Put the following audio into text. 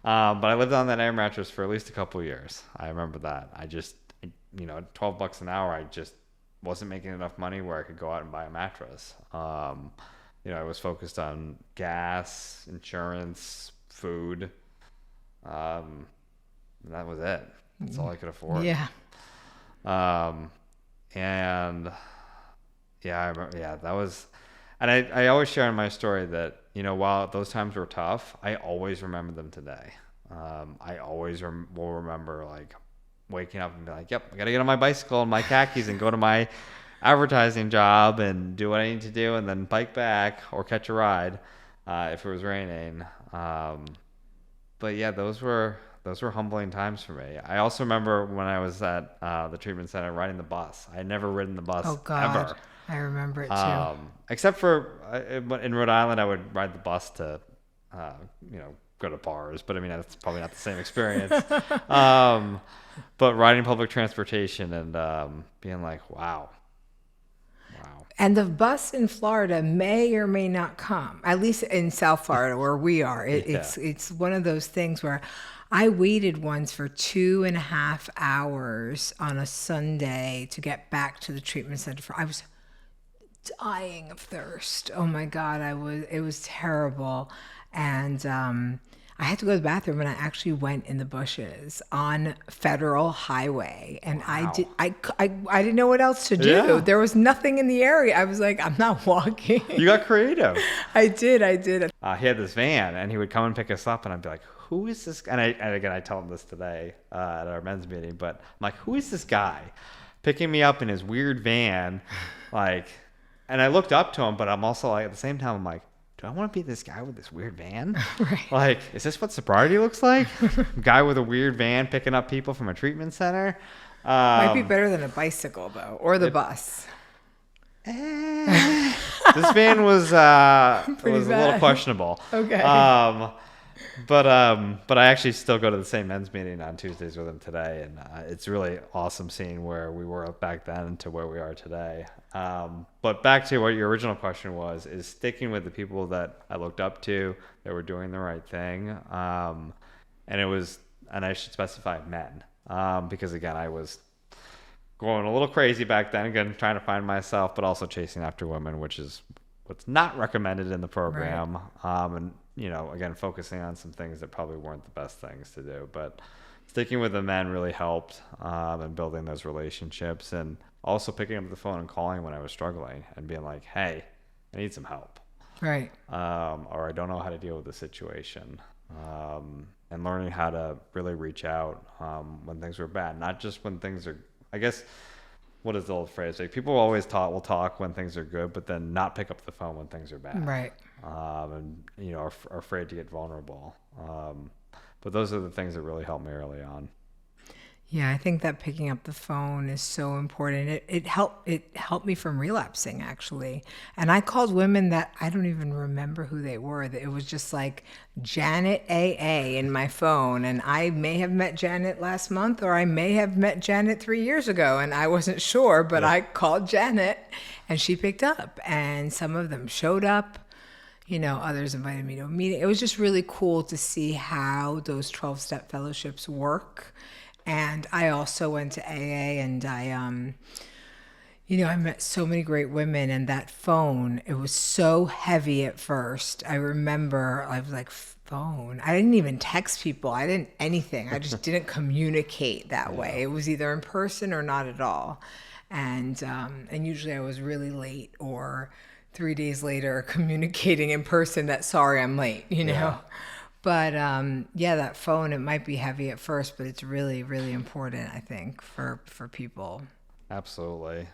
But I lived on that air mattress for at least a couple of years. I remember that. $12 an hour, I just wasn't making enough money where I could go out and buy a mattress. I was focused on gas, insurance, food. And that was it. That's all I could afford. Yeah. And yeah, I remember, that was, and I always share in my story that, while those times were tough, I always remember them today. I always will remember like waking up and be like, yep, I got to get on my bicycle and my khakis and go to my advertising job and do what I need to do and then bike back or catch a ride if it was raining. But yeah, those were humbling times for me. I also remember when I was at the treatment center riding the bus. I had never ridden the bus ever. I remember it too. Except for in Rhode Island, I would ride the bus to, go to bars. But I mean, that's probably not the same experience. But riding public transportation and being like, wow. And the bus in Florida may or may not come, at least in South Florida where we are. It's one of those things where I waited once for 2.5 hours on a Sunday to get back to the treatment center. I was dying of thirst. Oh my God, it was terrible. And I had to go to the bathroom, and I actually went in the bushes on Federal Highway. And wow. I didn't know what else to do. Yeah. There was nothing in the area. I was like, I'm not walking. You got creative. I did. He had this van, and he would come and pick us up, and I'd be like, who is this guy? And again, I tell him this today at our men's meeting, but I'm like, who is this guy picking me up in his weird van? Like, and I looked up to him, but I'm also like, at the same time, I'm like, do I want to be this guy with this weird van? Right. Like, is this what sobriety looks like? Guy with a weird van picking up people from a treatment center? Might be better than a bicycle, though, or the bus. This van was a little questionable. Okay. But I actually still go to the same men's meeting on Tuesdays with him today, and it's really awesome seeing where we were back then to where we are today. But back to what your original question was, is sticking with the people that I looked up to, that were doing the right thing. And I should specify men, because again, I was going a little crazy back then, again, trying to find myself, but also chasing after women, which is what's not recommended in the program. Right. And, again, focusing on some things that probably weren't the best things to do, but sticking with the men really helped, and building those relationships, and also picking up the phone and calling when I was struggling and being like, hey, I need some help. Right. Or I don't know how to deal with the situation. And learning how to really reach out when things were bad, not just when things are, I guess, what is the old phrase? Like, people always will talk when things are good, but then not pick up the phone when things are bad. Right. And, are afraid to get vulnerable. But those are the things that really helped me early on. Yeah, I think that picking up the phone is so important. It helped me from relapsing, actually. And I called women that I don't even remember who they were. It was just like Janet AA in my phone. And I may have met Janet last month, or I may have met Janet 3 years ago, and I wasn't sure, but I called Janet and she picked up. And some of them showed up. Others invited me to a meeting. It was just really cool to see how those 12-step fellowships work. And I also went to AA, and I met so many great women, and that phone, it was so heavy at first. I remember I was like, phone? I didn't even text people. I didn't anything. I just didn't communicate that way. It was either in person or not at all. And usually I was really late, or 3 days later communicating in person that, sorry, I'm late, Yeah. But that phone, it might be heavy at first, but it's really, really important, I think, for people. Absolutely.